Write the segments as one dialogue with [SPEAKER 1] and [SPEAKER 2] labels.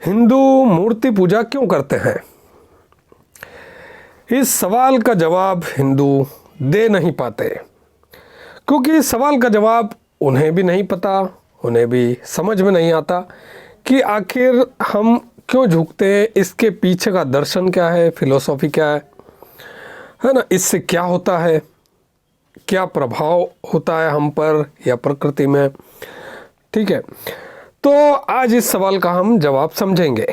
[SPEAKER 1] हिंदू मूर्ति पूजा क्यों करते हैं? इस सवाल का जवाब हिंदू दे नहीं पाते, क्योंकि इस सवाल का जवाब उन्हें भी नहीं पता, उन्हें भी समझ में नहीं आता कि आखिर हम क्यों झुकते हैं, इसके पीछे का दर्शन क्या है, फिलॉसफी क्या है ना, इससे क्या होता है, क्या प्रभाव होता है हम पर या प्रकृति में। ठीक है, तो आज इस सवाल का हम जवाब समझेंगे।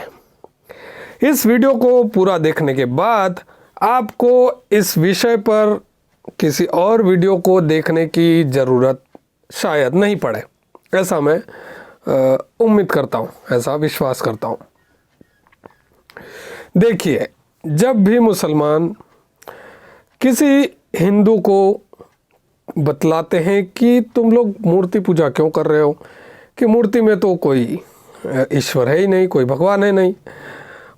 [SPEAKER 1] इस वीडियो को पूरा देखने के बाद आपको इस विषय पर किसी और वीडियो को देखने की ज़रूरत शायद नहीं पड़े, ऐसा मैं उम्मीद करता हूँ, ऐसा विश्वास करता हूँ। देखिए, जब भी मुसलमान किसी हिंदू को बतलाते हैं कि तुम लोग मूर्ति पूजा क्यों कर रहे हो, कि मूर्ति में तो कोई ईश्वर है ही नहीं, कोई भगवान है नहीं,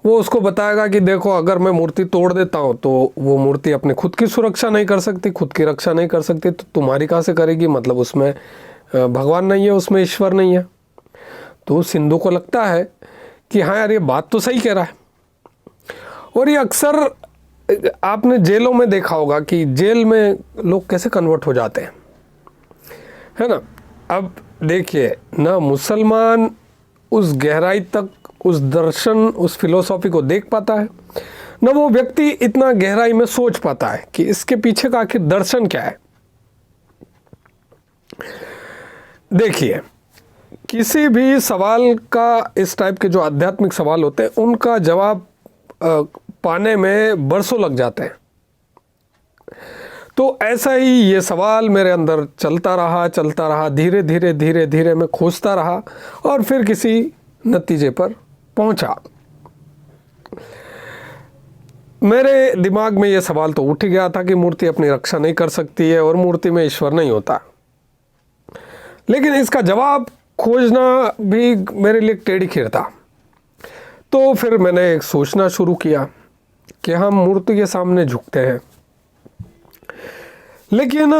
[SPEAKER 1] वो उसको बताएगा कि देखो अगर मैं मूर्ति तोड़ देता हूँ तो वो मूर्ति अपनी खुद की सुरक्षा नहीं कर सकती, खुद की रक्षा नहीं कर सकती, तो तुम्हारी कहाँ से करेगी, मतलब उसमें भगवान नहीं है, उसमें ईश्वर नहीं है। तो उस हिंदू को लगता है कि हाँ यार, ये बात तो सही कह रहा है। और ये अक्सर आपने जेलों में देखा होगा कि जेल में लोग कैसे कन्वर्ट हो जाते हैं, है ना। अब देखिए ना, मुसलमान उस गहराई तक उस दर्शन, उस फिलोसॉफी को देख पाता है, न वो व्यक्ति इतना गहराई में सोच पाता है कि इसके पीछे का आखिर दर्शन क्या है। देखिए, किसी भी सवाल का, इस टाइप के जो आध्यात्मिक सवाल होते हैं, उनका जवाब पाने में बरसों लग जाते हैं। तो ऐसा ही ये सवाल मेरे अंदर चलता रहा, धीरे धीरे मैं खोजता रहा और फिर किसी नतीजे पर पहुंचा। मेरे दिमाग में ये सवाल तो उठ गया था कि मूर्ति अपनी रक्षा नहीं कर सकती है और मूर्ति में ईश्वर नहीं होता, लेकिन इसका जवाब खोजना भी मेरे लिए टेढ़ी खीर था। तो फिर मैंने सोचना शुरू किया कि हम मूर्ति के सामने झुकते हैं, लेकिन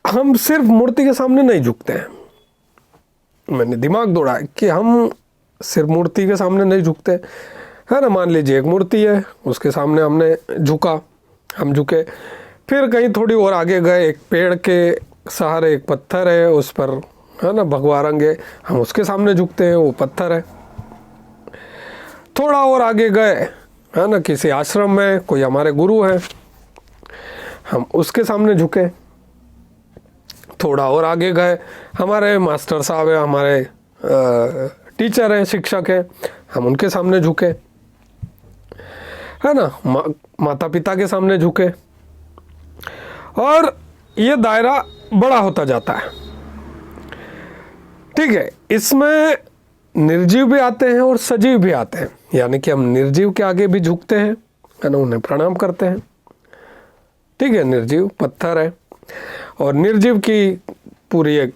[SPEAKER 1] हम सिर्फ मूर्ति के सामने नहीं झुकते हैं। मैंने दिमाग दौड़ा कि हम सिर्फ मूर्ति के सामने नहीं झुकते, है ना। मान लीजिए एक मूर्ति है, उसके सामने हम झुके, फिर कहीं थोड़ी और आगे गए, एक पेड़ के सहारे एक पत्थर है, उस पर, है ना, भगवा रंग है, हम उसके सामने झुकते हैं, वो पत्थर है। थोड़ा और आगे गए, है ना, किसी आश्रम में कोई हमारे गुरु है, हम उसके सामने झुके। थोड़ा और आगे गए, हमारे मास्टर साहब है, हमारे टीचर हैं, शिक्षक हैं, हम उनके सामने झुके, है ना, माता पिता के सामने झुके। और ये दायरा बड़ा होता जाता है। ठीक है, इसमें निर्जीव भी आते हैं और सजीव भी आते हैं, यानी कि हम निर्जीव के आगे भी झुकते हैं, है ना, उन्हें प्रणाम करते हैं। ठीक है, निर्जीव पत्थर है, और निर्जीव की पूरी एक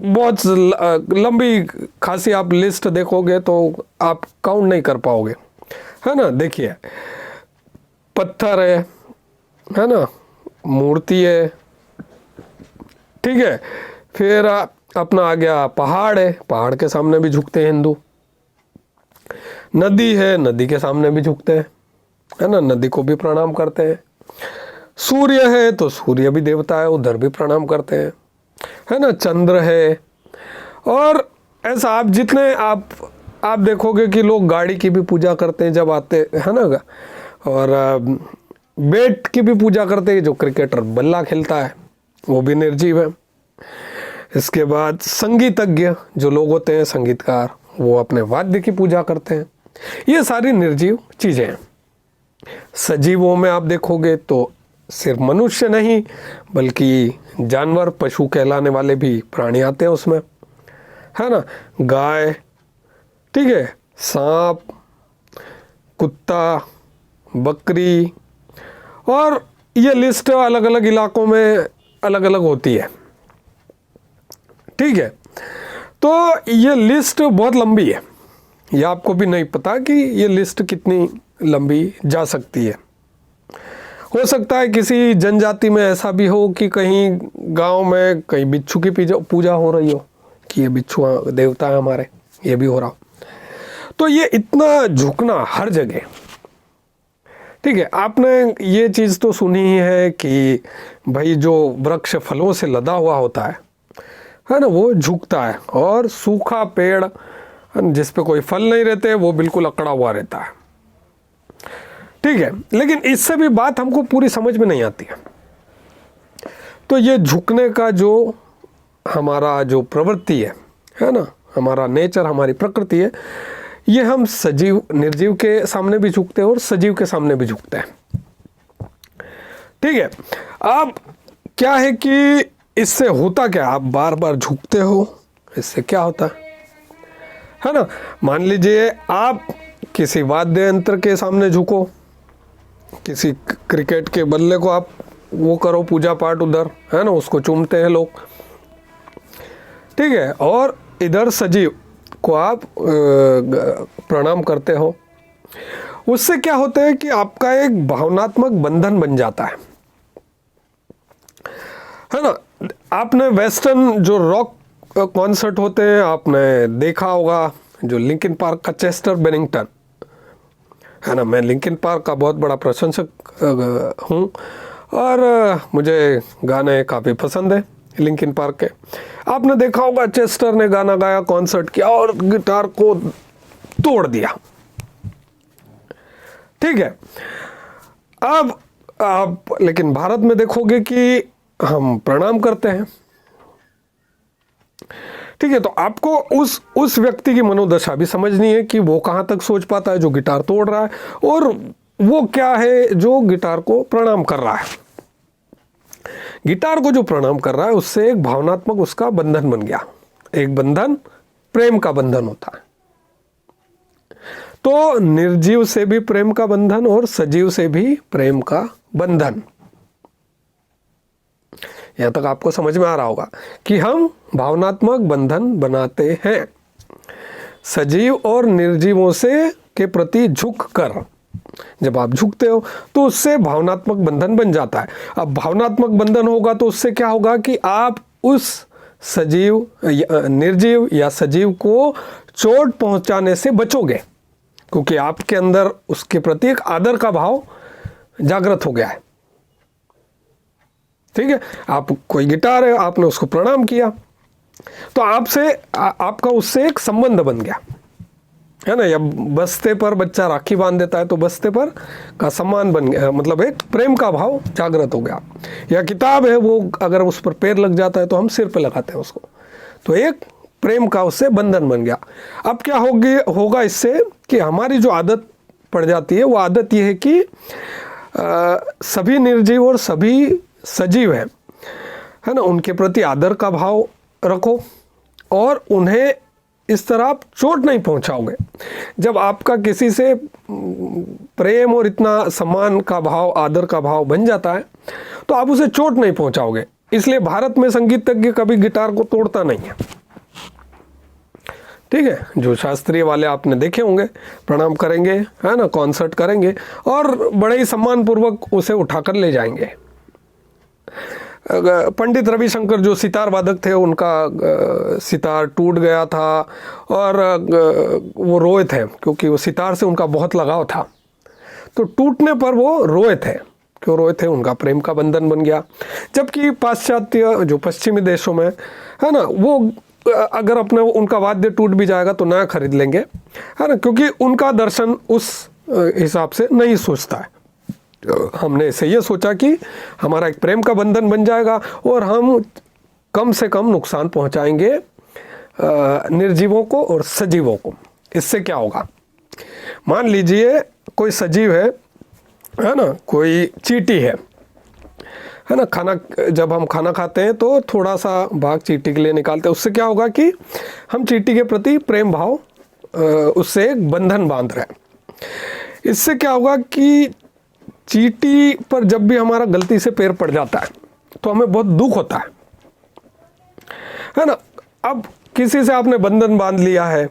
[SPEAKER 1] बहुत लंबी खासी आप लिस्ट देखोगे तो आप काउंट नहीं कर पाओगे, है ना। देखिए, पत्थर है ना, मूर्ति है, ठीक है, फिर अपना आ गया पहाड़ है, पहाड़ के सामने भी झुकते हैं हिंदू। नदी है, नदी के सामने भी झुकते हैं, है ना, नदी को भी प्रणाम करते हैं। सूर्य है तो सूर्य भी देवता है, उधर भी प्रणाम करते हैं, है ना। चंद्र है, और ऐसा आप जितने आप देखोगे कि लोग गाड़ी की भी पूजा करते हैं जब आते हैं ना, और बैट की भी पूजा करते हैं, जो क्रिकेटर बल्ला खेलता है वो भी निर्जीव है। इसके बाद संगीतज्ञ जो लोग होते हैं, संगीतकार, वो अपने वाद्य की पूजा करते हैं। ये सारी निर्जीव चीज़ें हैं। सजीवों में आप देखोगे तो सिर्फ मनुष्य नहीं, बल्कि जानवर, पशु कहलाने वाले भी प्राणी आते हैं उसमें, है ना। गाय, ठीक है, सांप, कुत्ता, बकरी, और ये लिस्ट अलग अलग इलाकों में अलग अलग होती है। ठीक है, तो ये लिस्ट बहुत लंबी है, ये आपको भी नहीं पता कि ये लिस्ट कितनी लंबी जा सकती है। हो सकता है किसी जनजाति में ऐसा भी हो कि कहीं गांव में कहीं बिच्छू की पूजा हो रही हो, कि ये बिच्छू देवता है हमारे, ये भी हो रहा हो। तो ये इतना झुकना हर जगह, ठीक है। आपने ये चीज़ तो सुनी ही है कि भाई जो वृक्ष फलों से लदा हुआ होता है ना, वो झुकता है, और सूखा पेड़ जिस पे कोई फल नहीं रहते वो बिल्कुल अकड़ा हुआ रहता है, ठीक है। लेकिन इससे भी बात हमको पूरी समझ में नहीं आती है। तो ये झुकने का जो हमारा जो प्रवृत्ति है ना, हमारा नेचर, हमारी प्रकृति है, ये हम सजीव निर्जीव के सामने भी झुकते हैं और सजीव के सामने भी झुकते हैं, ठीक है। अब क्या है कि इससे होता क्या, आप बार बार झुकते हो, इससे क्या होता है ना। मान लीजिए आप किसी वाद्य यंत्र के सामने झुको, किसी क्रिकेट के बल्ले को आप वो करो पूजा पाठ उधर, है ना, उसको चूमते हैं लोग, ठीक है। और इधर सजीव को आप प्रणाम करते हो। उससे क्या होता है कि आपका एक भावनात्मक बंधन बन जाता है ना। आपने वेस्टर्न जो रॉक कॉन्सर्ट होते हैं आपने देखा होगा, जो लिंकिन पार्क का चेस्टर बेनिंगटन है ना, मैं लिंकिन पार्क का बहुत बड़ा प्रशंसक हूँ और मुझे गाने काफ़ी पसंद है लिंकिन पार्क के। आपने देखा होगा चेस्टर ने गाना गाया, कॉन्सर्ट किया और गिटार को तोड़ दिया, ठीक है। अब आप लेकिन भारत में देखोगे कि हम प्रणाम करते हैं, ठीक है। तो आपको उस व्यक्ति की मनोदशा भी समझनी है कि वो कहाँ तक सोच पाता है जो गिटार तोड़ रहा है, और वो क्या है जो गिटार को प्रणाम कर रहा है। गिटार को जो प्रणाम कर रहा है उससे एक भावनात्मक उसका बंधन बन गया, एक बंधन प्रेम का बंधन होता है। तो निर्जीव से भी प्रेम का बंधन और सजीव से भी प्रेम का बंधन। यहां तक आपको समझ में आ रहा होगा कि हम भावनात्मक बंधन बनाते हैं सजीव और निर्जीवों से के प्रति झुक कर। जब आप झुकते हो तो उससे भावनात्मक बंधन बन जाता है। अब भावनात्मक बंधन होगा तो उससे क्या होगा कि आप उस सजीव निर्जीव या सजीव को चोट पहुंचाने से बचोगे, क्योंकि आपके अंदर उसके प्रति एक आदर का भाव जागृत हो गया है, ठीक है। आप कोई गिटार है, आपने उसको प्रणाम किया तो आपसे आपका उससे एक संबंध बन गया, है ना। या बस्ते पर बच्चा राखी बांध देता है तो बस्ते पर का सम्मान बन गया, मतलब एक प्रेम का भाव जागृत हो गया। या किताब है, वो अगर उस पर पैर लग जाता है तो हम सिर पे लगाते हैं उसको, तो एक प्रेम का उससे बंधन बन गया। अब क्या होगा इससे कि हमारी जो आदत पड़ जाती है, वो आदत ये है कि सभी निर्जीव और सभी सजीव है ना, उनके प्रति आदर का भाव रखो और उन्हें इस तरह आप चोट नहीं पहुंचाओगे। जब आपका किसी से प्रेम और इतना सम्मान का भाव, आदर का भाव बन जाता है तो आप उसे चोट नहीं पहुंचाओगे। इसलिए भारत में संगीतज्ञ कभी गिटार को तोड़ता नहीं है, ठीक है। जो शास्त्रीय वाले आपने देखे होंगे प्रणाम करेंगे, है ना, कॉन्सर्ट करेंगे और बड़े ही सम्मान पूर्वक उसे उठाकर ले जाएंगे। पंडित रविशंकर जो सितार वादक थे, उनका सितार टूट गया था और वो रोए थे क्योंकि वो सितार से उनका बहुत लगाव था। तो टूटने पर वो रोए थे, क्यों रोए थे, उनका प्रेम का बंधन बन गया। जबकि पाश्चात्य जो पश्चिमी देशों में है ना, वो अगर अपने उनका वाद्य टूट भी जाएगा तो नया खरीद लेंगे, है ना, क्योंकि उनका दर्शन उस हिसाब से नहीं सोचता है। हमने इसे ये सोचा कि हमारा एक प्रेम का बंधन बन जाएगा और हम कम से कम नुकसान पहुंचाएंगे निर्जीवों को और सजीवों को। इससे क्या होगा, मान लीजिए कोई सजीव है ना, कोई चींटी है ना, जब हम खाना खाते हैं तो थोड़ा सा भाग चींटी के लिए निकालते हैं। उससे क्या होगा कि हम चींटी के प्रति प्रेम भाव उससे एक बंधन बांध रहे हैं। इससे क्या होगा कि चींटी पर जब भी हमारा गलती से पैर पड़ जाता है तो हमें बहुत दुख होता है ना। अब किसी से आपने बंधन बांध लिया है,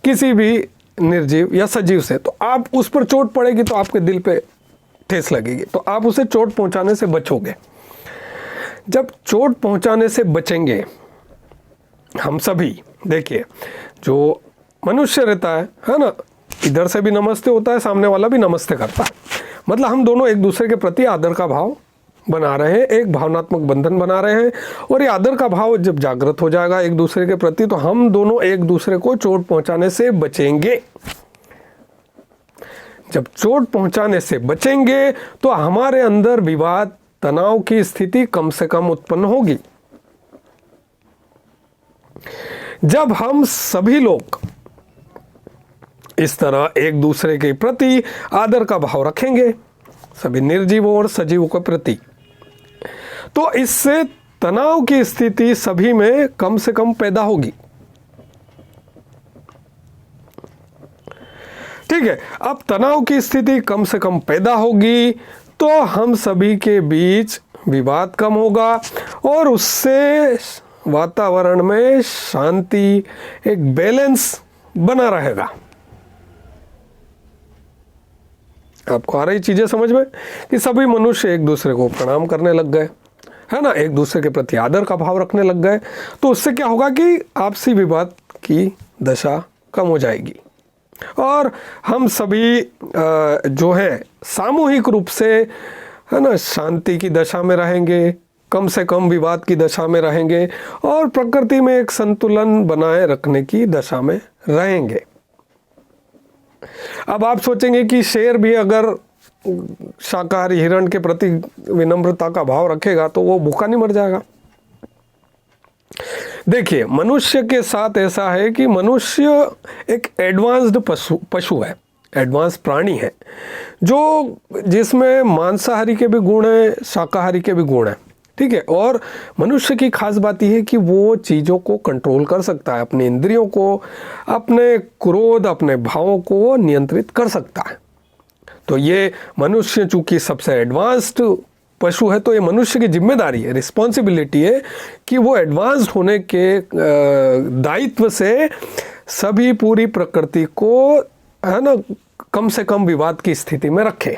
[SPEAKER 1] किसी भी निर्जीव या सजीव से, तो आप उस पर चोट पड़ेगी तो आपके दिल पे ठेस लगेगी, तो आप उसे चोट पहुंचाने से बचोगे। जब चोट पहुंचाने से बचेंगे हम सभी, देखिए जो मनुष्य रहता है ना, इधर से भी नमस्ते होता है, सामने वाला भी नमस्ते करता है, मतलब हम दोनों एक दूसरे के प्रति आदर का भाव बना रहे हैं, एक भावनात्मक बंधन बना रहे हैं। और ये आदर का भाव जब जागृत हो जाएगा एक दूसरे के प्रति, तो हम दोनों एक दूसरे को चोट पहुंचाने से बचेंगे। जब चोट पहुंचाने से बचेंगे तो हमारे अंदर विवाद, तनाव की स्थिति कम से कम उत्पन्न होगी। जब हम सभी लोग इस तरह एक दूसरे के प्रति आदर का भाव रखेंगे, सभी निर्जीवों और सजीवों के प्रति, तो इससे तनाव की स्थिति सभी में कम से कम पैदा होगी। ठीक है, अब तनाव की स्थिति कम से कम पैदा होगी तो हम सभी के बीच विवाद कम होगा और उससे वातावरण में शांति, एक बैलेंस बना रहेगा। आपको आ रही चीजें समझ में कि सभी मनुष्य एक दूसरे को प्रणाम करने लग गए, है ना, एक दूसरे के प्रति आदर का भाव रखने लग गए, तो उससे क्या होगा कि आपसी विवाद की दशा कम हो जाएगी और हम सभी जो है सामूहिक रूप से, है ना, शांति की दशा में रहेंगे, कम से कम विवाद की दशा में रहेंगे और प्रकृति में एक संतुलन बनाए रखने की दशा में रहेंगे। अब आप सोचेंगे कि शेर भी अगर शाकाहारी हिरण के प्रति विनम्रता का भाव रखेगा तो वो भूखा नहीं मर जाएगा। देखिए, मनुष्य के साथ ऐसा है कि मनुष्य एक एडवांस्ड पशु है, एडवांस प्राणी है, जो जिसमें मांसाहारी के भी गुण है, शाकाहारी के भी गुण है। ठीक है, और मनुष्य की खास बात यह है कि वो चीज़ों को कंट्रोल कर सकता है, अपने इंद्रियों को, अपने क्रोध, अपने भावों को नियंत्रित कर सकता है। तो ये मनुष्य चूंकि सबसे एडवांस्ड पशु है, तो ये मनुष्य की जिम्मेदारी है, रिस्पॉन्सिबिलिटी है कि वो एडवांस्ड होने के दायित्व से सभी पूरी प्रकृति को, है ना, कम से कम विवाद की स्थिति में रखे।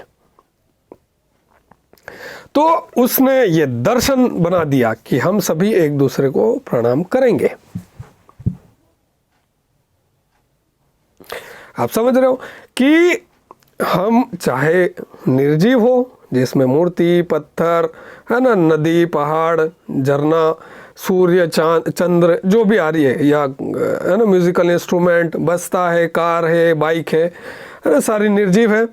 [SPEAKER 1] तो उसने ये दर्शन बना दिया कि हम सभी एक दूसरे को प्रणाम करेंगे। आप समझ रहे हो कि हम चाहे निर्जीव हो, जिसमें मूर्ति, पत्थर, है ना, नदी, पहाड़, झरना, सूर्य, चांद, चंद्र जो भी आ रही है, या है ना म्यूजिकल इंस्ट्रूमेंट बजता है, कार है, बाइक है ना, सारी निर्जीव है।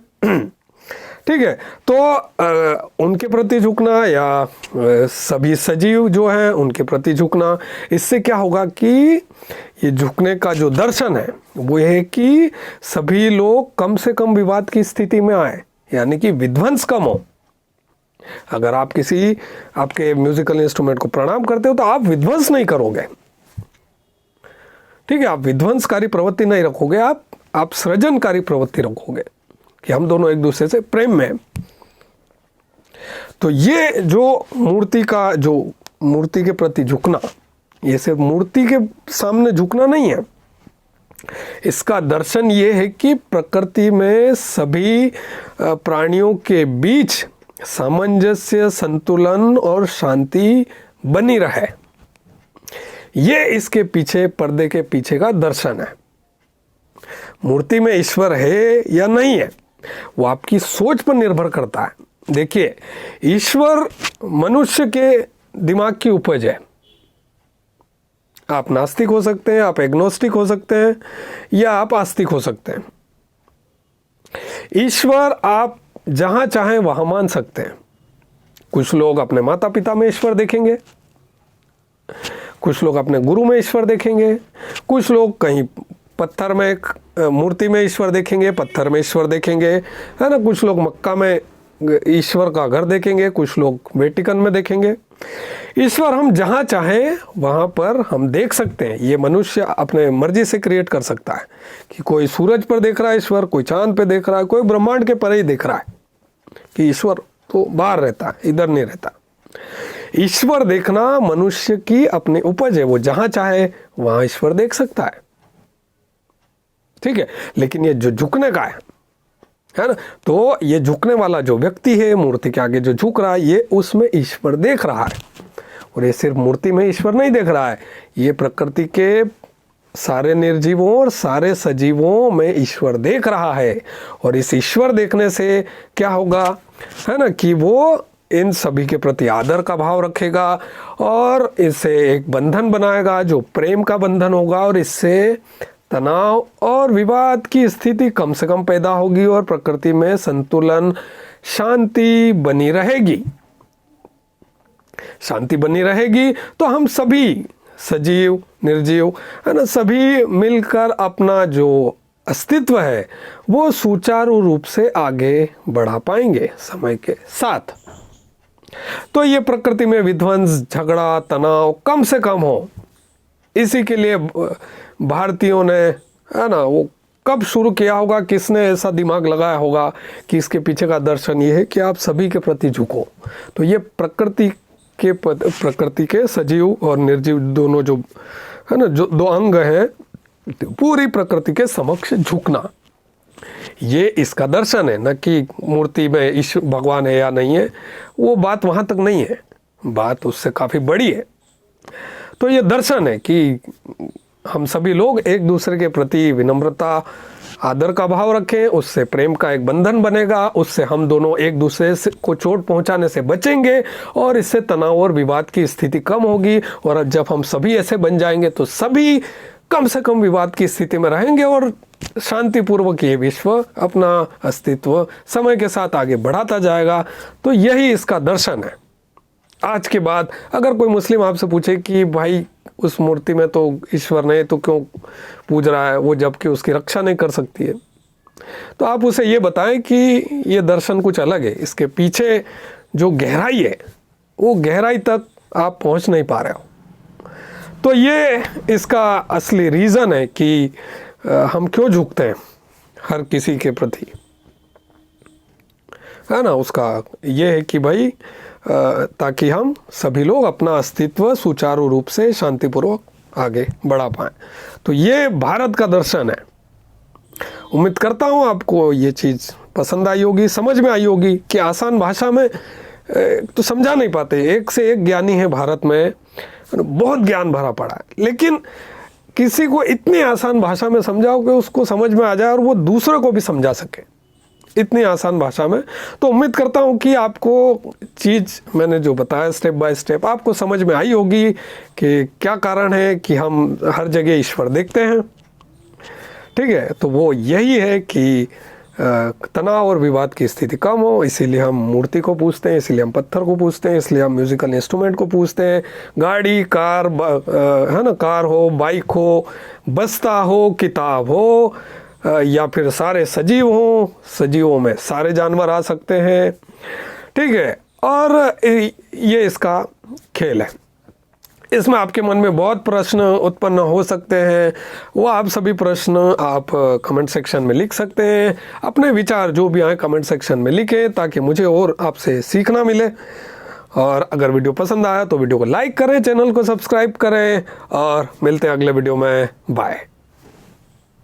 [SPEAKER 1] ठीक है, तो उनके प्रति झुकना या सभी सजीव जो हैं उनके प्रति झुकना, इससे क्या होगा कि ये झुकने का जो दर्शन है वो ये है कि सभी लोग कम से कम विवाद की स्थिति में आए, यानी कि विध्वंस कम हो। अगर आप किसी आपके म्यूजिकल इंस्ट्रूमेंट को प्रणाम करते हो तो आप विध्वंस नहीं करोगे। ठीक है, आप विध्वंसकारी प्रवृत्ति नहीं रखोगे, आप सृजनकारी प्रवृत्ति रखोगे कि हम दोनों एक दूसरे से प्रेम में। तो ये जो मूर्ति का, जो मूर्ति के प्रति झुकना, ये सिर्फ मूर्ति के सामने झुकना नहीं है, इसका दर्शन ये है कि प्रकृति में सभी प्राणियों के बीच सामंजस्य, संतुलन और शांति बनी रहे। ये इसके पीछे, पर्दे के पीछे का दर्शन है। मूर्ति में ईश्वर है या नहीं है वो आपकी सोच पर निर्भर करता है। देखिए, ईश्वर मनुष्य के दिमाग की उपज है। आप नास्तिक हो सकते हैं, आप एग्नोस्टिक हो सकते हैं, या आप आस्तिक हो सकते हैं। ईश्वर आप जहां चाहें वहां मान सकते हैं। कुछ लोग अपने माता पिता में ईश्वर देखेंगे, कुछ लोग अपने गुरु में ईश्वर देखेंगे, कुछ लोग कहीं पत्थर में, मूर्ति में ईश्वर देखेंगे, पत्थर में ईश्वर देखेंगे, है ना, कुछ लोग मक्का में ईश्वर का घर देखेंगे, कुछ लोग वेटिकन में देखेंगे। ईश्वर हम जहाँ चाहें वहाँ पर हम देख सकते हैं। ये मनुष्य अपने मर्जी से क्रिएट कर सकता है कि कोई सूरज पर देख रहा है ईश्वर, कोई चांद पे देख रहा है, कोई ब्रह्मांड के परे ही देख रहा है कि ईश्वर तो बाहर रहता है, इधर नहीं रहता। ईश्वर देखना मनुष्य की अपनी उपज है, वो जहाँ चाहे वहाँ ईश्वर देख सकता है। ठीक है, लेकिन ये जो झुकने का है ना, तो ये झुकने वाला जो व्यक्ति है, मूर्ति के आगे जो झुक रहा है, ये उसमें ईश्वर देख रहा है। और ये सिर्फ मूर्ति में ईश्वर नहीं देख रहा है, ये प्रकृति के सारे निर्जीवों और सारे सजीवों में ईश्वर देख रहा है। और इस ईश्वर देखने से क्या होगा, है ना, कि वो इन सभी के प्रति आदर का भाव रखेगा और इसे एक बंधन बनाएगा जो प्रेम का बंधन होगा, और इससे तनाव और विवाद की स्थिति कम से कम पैदा होगी और प्रकृति में संतुलन, शांति बनी रहेगी। शांति बनी रहेगी तो हम सभी सजीव निर्जीव, है ना, सभी मिलकर अपना जो अस्तित्व है वो सुचारू रूप से आगे बढ़ा पाएंगे समय के साथ। तो ये प्रकृति में विध्वंस, झगड़ा, तनाव कम से कम हो, इसी के लिए भारतीयों ने, है ना, वो कब शुरू किया होगा, किसने ऐसा दिमाग लगाया होगा कि इसके पीछे का दर्शन ये है कि आप सभी के प्रति झुको। तो ये प्रकृति के सजीव और निर्जीव दोनों जो, है ना, जो दो अंग हैं, पूरी प्रकृति के समक्ष झुकना, ये इसका दर्शन है। न कि मूर्ति में ईश्वर भगवान है या नहीं है, वो बात वहाँ तक नहीं है, बात उससे काफ़ी बड़ी है। तो ये दर्शन है कि हम सभी लोग एक दूसरे के प्रति विनम्रता, आदर का भाव रखें, उससे प्रेम का एक बंधन बनेगा, उससे हम दोनों एक दूसरे को चोट पहुंचाने से बचेंगे और इससे तनाव और विवाद की स्थिति कम होगी। और जब हम सभी ऐसे बन जाएंगे तो सभी कम से कम विवाद की स्थिति में रहेंगे और शांतिपूर्वक ये विश्व अपना अस्तित्व समय के साथ आगे बढ़ाता जाएगा। तो यही इसका दर्शन है। आज के बाद अगर कोई मुस्लिम आपसे पूछे कि भाई उस मूर्ति में तो ईश्वर नहीं, तो क्यों पूज रहा है वो, जबकि उसकी रक्षा नहीं कर सकती है, तो आप उसे ये बताएं कि ये दर्शन कुछ अलग है, इसके पीछे जो गहराई है वो गहराई तक आप पहुंच नहीं पा रहे हो। तो ये इसका असली रीज़न है कि हम क्यों झुकते हैं हर किसी के प्रति, है ना। उसका ये है कि भाई ताकि हम सभी लोग अपना अस्तित्व सुचारू रूप से शांतिपूर्वक आगे बढ़ा पाएं। तो ये भारत का दर्शन है। उम्मीद करता हूँ आपको ये चीज़ पसंद आई होगी, समझ में आई होगी कि आसान भाषा में तो समझा नहीं पाते, एक से एक ज्ञानी है भारत में, बहुत ज्ञान भरा पड़ा है, लेकिन किसी को इतनी आसान भाषा में समझाओ कि उसको समझ में आ जाए और वो दूसरे को भी समझा सके, इतनी आसान भाषा में। तो उम्मीद करता हूँ कि आपको चीज़ मैंने जो बताया स्टेप बाय स्टेप आपको समझ में आई होगी कि क्या कारण है कि हम हर जगह ईश्वर देखते हैं। ठीक है, तो वो यही है कि तनाव और विवाद की स्थिति कम हो, इसीलिए हम मूर्ति को पूजते हैं, इसीलिए हम पत्थर को पूजते हैं, इसलिए हम म्यूजिकल इंस्ट्रूमेंट को पूजते हैं। गाड़ी, कार, है ना, कार हो, बाइक हो, बस्ता हो, किताब हो, या फिर सारे सजीव हों, सजीवों में सारे जानवर आ सकते हैं। ठीक है, और ये इसका खेल है। इसमें आपके मन में बहुत प्रश्न उत्पन्न हो सकते हैं, वो आप सभी प्रश्न आप कमेंट सेक्शन में लिख सकते हैं। अपने विचार जो भी आए कमेंट सेक्शन में लिखें ताकि मुझे और आपसे सीखना मिले। और अगर वीडियो पसंद आया तो वीडियो को लाइक करें, चैनल को सब्सक्राइब करें और मिलते हैं अगले वीडियो में। बाय।